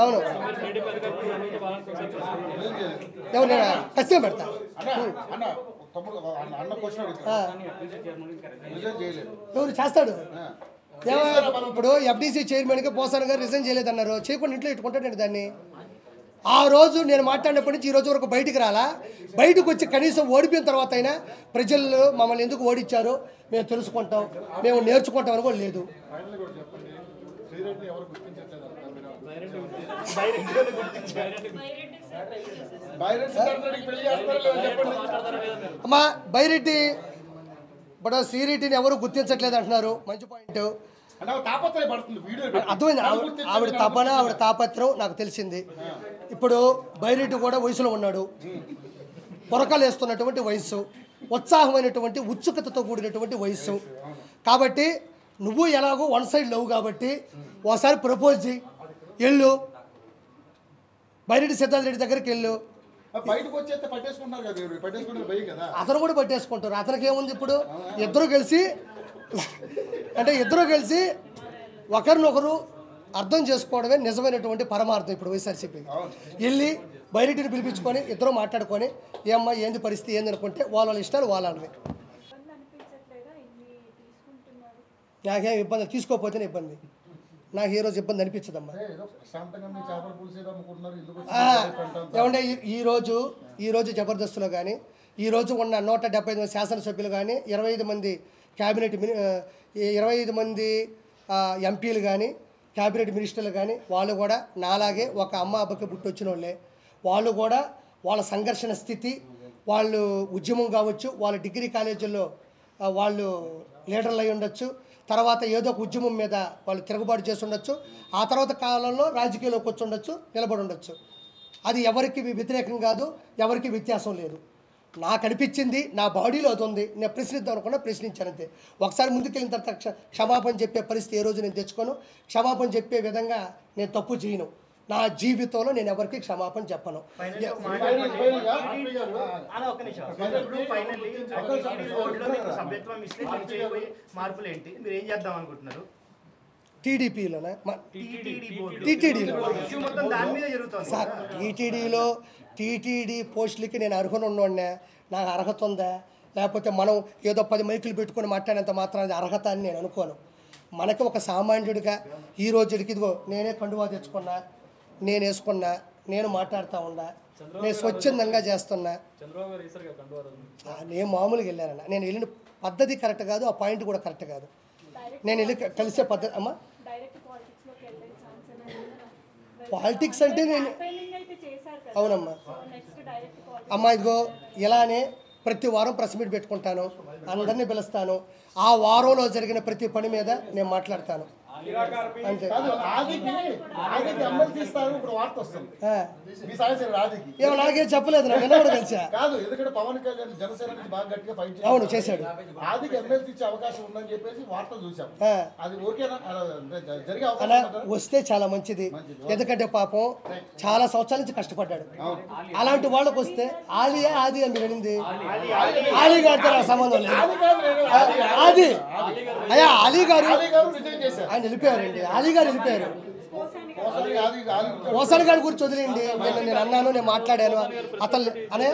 అవును ఎవరు ఖచ్చితంగా పెడతా ఎవరు చేస్తాడు ఇప్పుడు ఎఫ్డీసీ చైర్మన్గా పోసాన గారు రిజైన్ చేయలేదన్నారు, చేయకుండా ఇంట్లో ఇట్టుకుంటాడండి దాన్ని. ఆ రోజు నేను మాట్లాడినప్పటి నుంచి ఈ రోజు వరకు బయటికి రాలా. బయటకు వచ్చి కనీసం ఓడిపోయిన తర్వాత అయినా ప్రజలు మమ్మల్ని ఎందుకు ఓడించారో మేము తెలుసుకుంటాం, మేము నేర్చుకుంటాం అని కూడా లేదు. అమ్మా బైరెడ్డి ఇప్పుడు శ్రీరెడ్డిని ఎవరు గుర్తించట్లేదు అంటున్నారు, మంచి పాయింట్. అర్థమైంది, ఆవిడ తపన ఆవిడ తాపత్రం నాకు తెలిసింది. ఇప్పుడు బైరెడ్డి కూడా వయసులో ఉన్నాడు, పొరకాలు వేస్తున్నటువంటి వయసు, ఉత్సాహమైనటువంటి ఉత్సుకతతో కూడినటువంటి వయసు. కాబట్టి నువ్వు ఎలాగో వన్ సైడ్ లవ్ కాబట్టి ఒకసారి ప్రపోజ్ చేయి, వెళ్ళు బైరెడ్డి సిద్ధార్థ రెడ్డి దగ్గరికి వెళ్ళు. అతను కూడా పట్టేసుకుంటారు, అతనికి ఏముంది ఇప్పుడు. ఇద్దరు కలిసి ఒకరినొకరు అర్థం చేసుకోవడమే నిజమైనటువంటి పరమార్థం. ఇప్పుడు వైఎస్ఆర్సీపీ వెళ్ళి బైరెడ్డిని పిలిపించుకొని ఇద్దరు మాట్లాడుకొని ఏమ్మా ఏంది పరిస్థితి ఏంది అనుకుంటే వాళ్ళ ఇష్టాలు వాళ్ళవి. నాకేం ఇబ్బంది, తీసుకోకపోతేనే ఇబ్బంది, నాకు ఈ రోజు ఇబ్బంది అనిపించదమ్మా. ఏమంటే ఈరోజు జబర్దస్త్లో కానీ ఈరోజు ఉన్న 175 మంది శాసనసభ్యులు కానీ 25 మంది క్యాబినెట్ 25 మంది ఎంపీలు కానీ క్యాబినెట్ మినిస్టర్లు కానీ వాళ్ళు కూడా నాలాగే ఒక అమ్మ అబ్బకి పుట్టొచ్చిన వాళ్ళే. వాళ్ళు కూడా వాళ్ళ సంఘర్షణ స్థితి, వాళ్ళు ఉద్యమం కావచ్చు, వాళ్ళ డిగ్రీ కాలేజీల్లో వాళ్ళు లీడర్లు అయి ఉండొచ్చు, తర్వాత ఏదో ఒక ఉద్యమం మీద వాళ్ళు తిరుగుబాటు చేసి ఉండొచ్చు, ఆ తర్వాత కాలంలో రాజకీయాల్లోకి వచ్చి ఉండొచ్చు, నిలబడి ఉండొచ్చు. అది ఎవరికి వ్యతిరేకం కాదు, ఎవరికి వ్యత్యాసం లేదు. నాకు అనిపించింది, నా బాడీలో అది ఉంది, నేను ప్రశ్నిద్దాం అనుకున్నా ప్రశ్నించానంతే. ఒకసారి ముందుకెళ్ళిన తర్వాత క్షమాపణ చెప్పే పరిస్థితి ఏ రోజు నేను తెచ్చుకోను, క్షమాపణ చెప్పే విధంగా నేను తప్పు చేయను. నా జీవితంలో నేను ఎవరికి క్షమాపణ చెప్పను. టీడీపీలోనా సార్, టీటీడీ పోస్టులకి నేను అర్హులు ఉన్నోడినా, నాకు అర్హత ఉందా? లేకపోతే మనం ఏదో 10 మైకులు పెట్టుకొని మాట్లాడేంత మాత్రం అర్హత అని నేను అనుకోను. మనకి ఒక సామాన్యుడిగా ఈ రోజుడికి ఇదిగో నేనే కండువా తెచ్చుకున్నా, నేను వేసుకున్నా, నేను మాట్లాడుతూ ఉన్నా, నేను స్వచ్ఛందంగా చేస్తున్నా. నేను మామూలుగా వెళ్ళానన్నా, నేను వెళ్ళిన పద్ధతి కరెక్ట్ కాదు, ఆ పాయింట్ కూడా కరెక్ట్ కాదు. నేను వెళ్ళి కలిసే పద్ధతి అమ్మా. పాలిటిక్స్ అంటే నేను అవునమ్మా అమ్మా, ఇదిగో ఇలానే ప్రతి వారం ప్రెస్ మీట్ పెట్టుకుంటాను, అందరినీ పిలుస్తాను, ఆ వారంలో జరిగిన ప్రతి పని మీద నేను మాట్లాడతాను అంతే. ఏమో నాకేం చెప్పలేదు, నా విన్న కూడా కలిసా. అవును చేశాడు, వస్తే చాలా మంచిది. ఎందుకంటే పాపం చాలా సంవత్సరాల నుంచి కష్టపడ్డాడు. అలాంటి వాళ్ళకి వస్తే ఆలియా ఆది అని వెళ్ళింది, ఆలీ గారితో నాకు సంబంధం లేదు. ఆది అయ్యా అలీ గారు ఆయన వెళ్ళిపోయారండి, అలీ గారు వెళ్ళిపోయారు. ఓసారి గారి గురించి వదిలేండి, నేను అన్నాను, నేను మాట్లాడాను అతను అనే